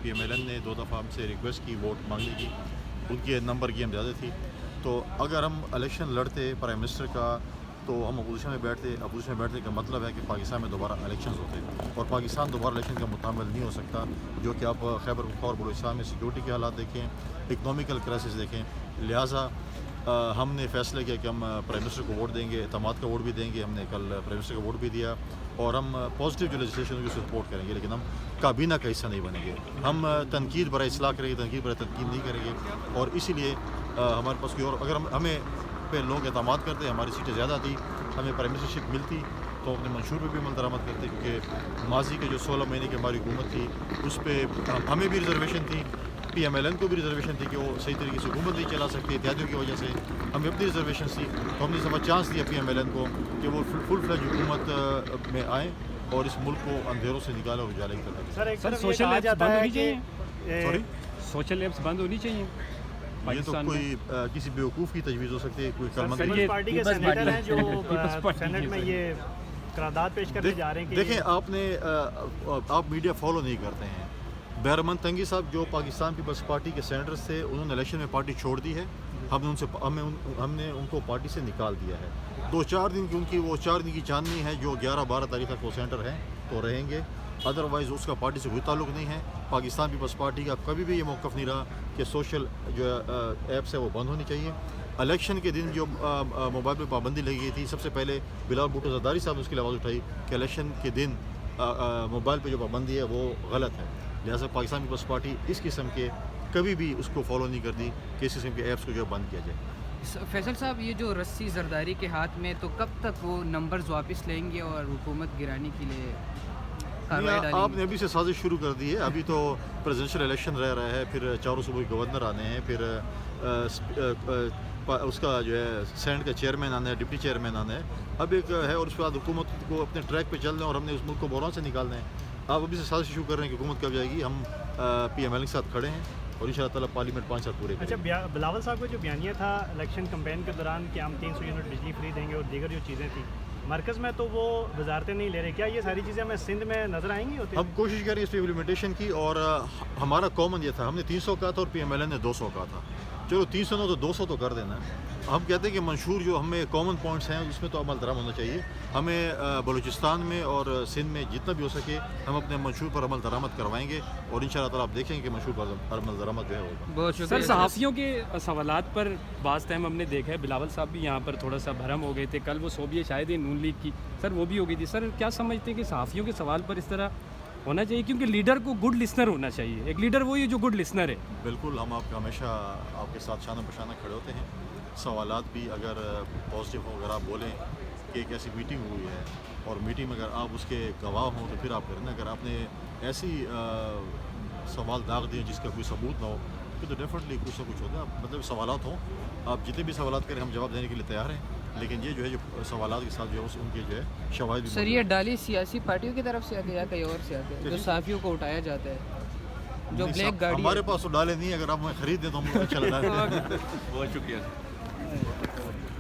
P M L N نے 2 دفعہ ہم سے ریکویسٹ کی ووٹ مانگنے کی، ان کے نمبر کی ہم زیادہ تھی، تو اگر ہم الیکشن لڑتے پرائم منسٹر کا تو ہم اپوزیشن میں بیٹھتے کا مطلب ہے کہ پاکستان میں دوبارہ الیکشنز ہوتے اور پاکستان دوبارہ الیکشن کا متعامل نہیں ہو سکتا، جو کہ آپ خیبر پختونخوا اور بلوچستان میں سیکورٹی کے حالات دیکھیں، اکنامیکل کرائسس دیکھیں، لہٰذا ہم نے فیصلہ کیا کہ ہم پرائم منسٹر کو ووٹ دیں گے، اعتماد کا ووٹ بھی دیں گے، ہم نے کل پرائم منسٹر کا ووٹ بھی دیا، اور ہم پازیٹیو جو لیجسلیشن ہوگی اس کو سپورٹ کریں گے، لیکن ہم کابینہ کا حصہ نہیں بنیں گے، ہم تنقید برائے اصلاح کریں گے، تنقید برائے تنقید نہیں کریں گے، اور اسی لیے ہمارے پاس کوئی اور اگر ہمیں پہ لوگ اعتماد کرتے، ہماری سیٹیں زیادہ تھی، ہمیں پرائم منسٹرشپ ملتی تو اپنے منشور پہ بھی عمل درآمد کرتے، کیونکہ ماضی کے جو 16 مہینے کی ہماری حکومت تھی اس پہ ہمیں بھی ریزرویشن تھی، پی ایم ایل این کو بھی ریزرویشن تھی کہ وہ صحیح طریقے سے حکومت نہیں چلا سکتے اتحادیوں کی وجہ سے، ہمیں اپنی ریزرویشنس تھی، تو ہم نے اس دفعہ چانس دیا پی ایم ایل این کو کہ وہ فل فلیج حکومت میں آئیں اور اس ملک کو اندھیروں سے نکالیں اور اجالے کی طرف۔ سر سوشل ایپس بند ہونی چاہیے، سوری سوشل ایپس بند ہونی چاہیے یہ تو کوئی کسی بیوقوف کی تجویز ہو سکتی ہے، کوئی پیپلز پارٹی کے سینیٹر ہیں جو سینٹ میں یہ قرارداد پیش کرنے جا رہے ہیں کہ دیکھیں آپ میڈیا فالو نہیں کرتے ہیں، بہرمن تنگی صاحب جو پاکستان پیپلز پارٹی کے سینیٹرز تھے انہوں نے الیکشن میں پارٹی چھوڑ دی ہے، ہم نے ان کو پارٹی سے نکال دیا ہے، 2-4 دن کی ان کی وہ 4 دن کی چاندنی ہے، جو 11-12 تاریخ تک وہ سینیٹر ہیں تو رہیں گے، ادروائز اس کا پارٹی سے کوئی تعلق نہیں ہے۔ پاکستان پیپلز پارٹی کا کبھی بھی یہ موقف نہیں رہا کہ سوشل جو ایپس ہے وہ بند ہونی چاہیے۔ الیکشن کے دن جو موبائل پہ پابندی لگی گئی تھی، سب سے پہلے بلال بھٹو زرداری صاحب نے اس کی آواز اٹھائی کہ الیکشن کے دن موبائل پہ جو پابندی ہے وہ غلط ہے، لہٰذا پاکستان پیپلز پارٹی اس قسم کے کبھی بھی اس کو فالو نہیں کرتی کہ اس قسم کے ایپس کو جو بند کیا جائے۔ فیصل صاحب یہ جو رسی زرداری کے ہاتھ میں، تو کب تک وہ نمبرز واپس لیں گے اور حکومت گرانے کے لیے کارروائی ڈالیں گے؟ آپ نے ابھی سے سازش شروع کر دی ہے، ابھی تو پریزیڈنشل الیکشن رہ رہا ہے، پھر 4 صوبوں کے گورنر آنے ہیں، پھر اس کا جو ہے سینٹ کا چیئرمین آنا ہے، ڈپٹی چیئرمین آنا ہے، اب ایک ہے، اور اس کے بعد حکومت کو اپنے ٹریک پہ چلنا ہے اور ہم نے اس ملک کو بحران سے نکالنا ہے۔ آپ ابھی سے سازش شروع کر رہے ہیں کہ حکومت کب جائے گی، ہم پی ایم ایل کے ساتھ کھڑے ہیں اور ان شاء اللہ تعالیٰ پارلیمنٹ 5 سال پورے کریں گے۔ اچھا، بلاول صاحب کا جو بیانیہ تھا الیکشن کمپین کے دوران کہ ہم 300 یونٹ بجلی فری دیں گے اور دیگر جو چیزیں تھیں، مرکز میں تو وہ وزارتیں نہیں لے رہے، کیا یہ ساری چیزیں ہمیں سندھ میں نظر آئیں گی؟ ہم کوشش کریں اس پہ امپلیمنٹیشن کی، اور ہمارا کامن یہ تھا، ہم نے 300 کہا تھا اور پی ایم ایل این نے 200 کہا تھا، چلو 300 نہ تو 200 تو کر دینا۔ ہم کہتے ہیں کہ منشور جو ہمیں کامن پوائنٹس ہیں اس میں تو عمل درآمد ہونا چاہیے، ہمیں بلوچستان میں اور سندھ میں جتنا بھی ہو سکے ہم اپنے منشور پر عمل درآمد کروائیں گے، اور ان شاء اللہ تعالیٰ آپ دیکھیں گے کہ منشور پر عمل درآمد جو ہے ہوگا۔ بہت شکریہ سر، صحافیوں کے سوالات پر بعض ٹائم ہم نے دیکھا ہے بلاول صاحب بھی یہاں پر تھوڑا سا بھرم ہو گئے تھے، کل وہ صوبیہ شاہد نون لیگ کی سر وہ بھی ہو گئی تھی، سر کیا سمجھتے ہیں کہ صحافیوں کے سوال پر اس طرح ہونا چاہیے؟ کیونکہ لیڈر کو گڈ لسنر ہونا چاہیے، ایک لیڈر وہی ہے جو گڈ لسنر ہے۔ بالکل، ہم آپ کا ہمیشہ آپ کے ساتھ شانہ بشانہ کھڑے ہوتے ہیں، سوالات بھی اگر پازیٹیو ہوں، اگر آپ بولیں کہ ایک ایسی میٹنگ ہوئی ہے اور میٹنگ میں اگر آپ اس کے گواہ ہوں تو پھر آپ کریں، اگر آپ نے ایسی سوال داغ دیے جس کا کوئی ثبوت نہ ہو تو ڈیفینیٹلی کچھ نہ کچھ ہوتا ہے، مطلب سوالات ہوں، آپ جتنے بھی سوالات کریں ہم جواب دینے کے لیے تیار ہیں، لیکن یہ جو ہے جو سوالات کے ساتھ جو ہے ان کے جو ہے شواہد بھی سر یہ ڈالی سیاسی پارٹیوں کی طرف سے آتے یا کہیں اور سے آتے ہیں جو صحافیوں کو اٹھایا جاتا ہے، جو بلیک گاڑی؟ ہمارے پاس تو ڈالے نہیں، اگر آپ ہمیں خرید دیں تو ہم ان شاء اللہ ڈالیں۔ بہت شکریہ۔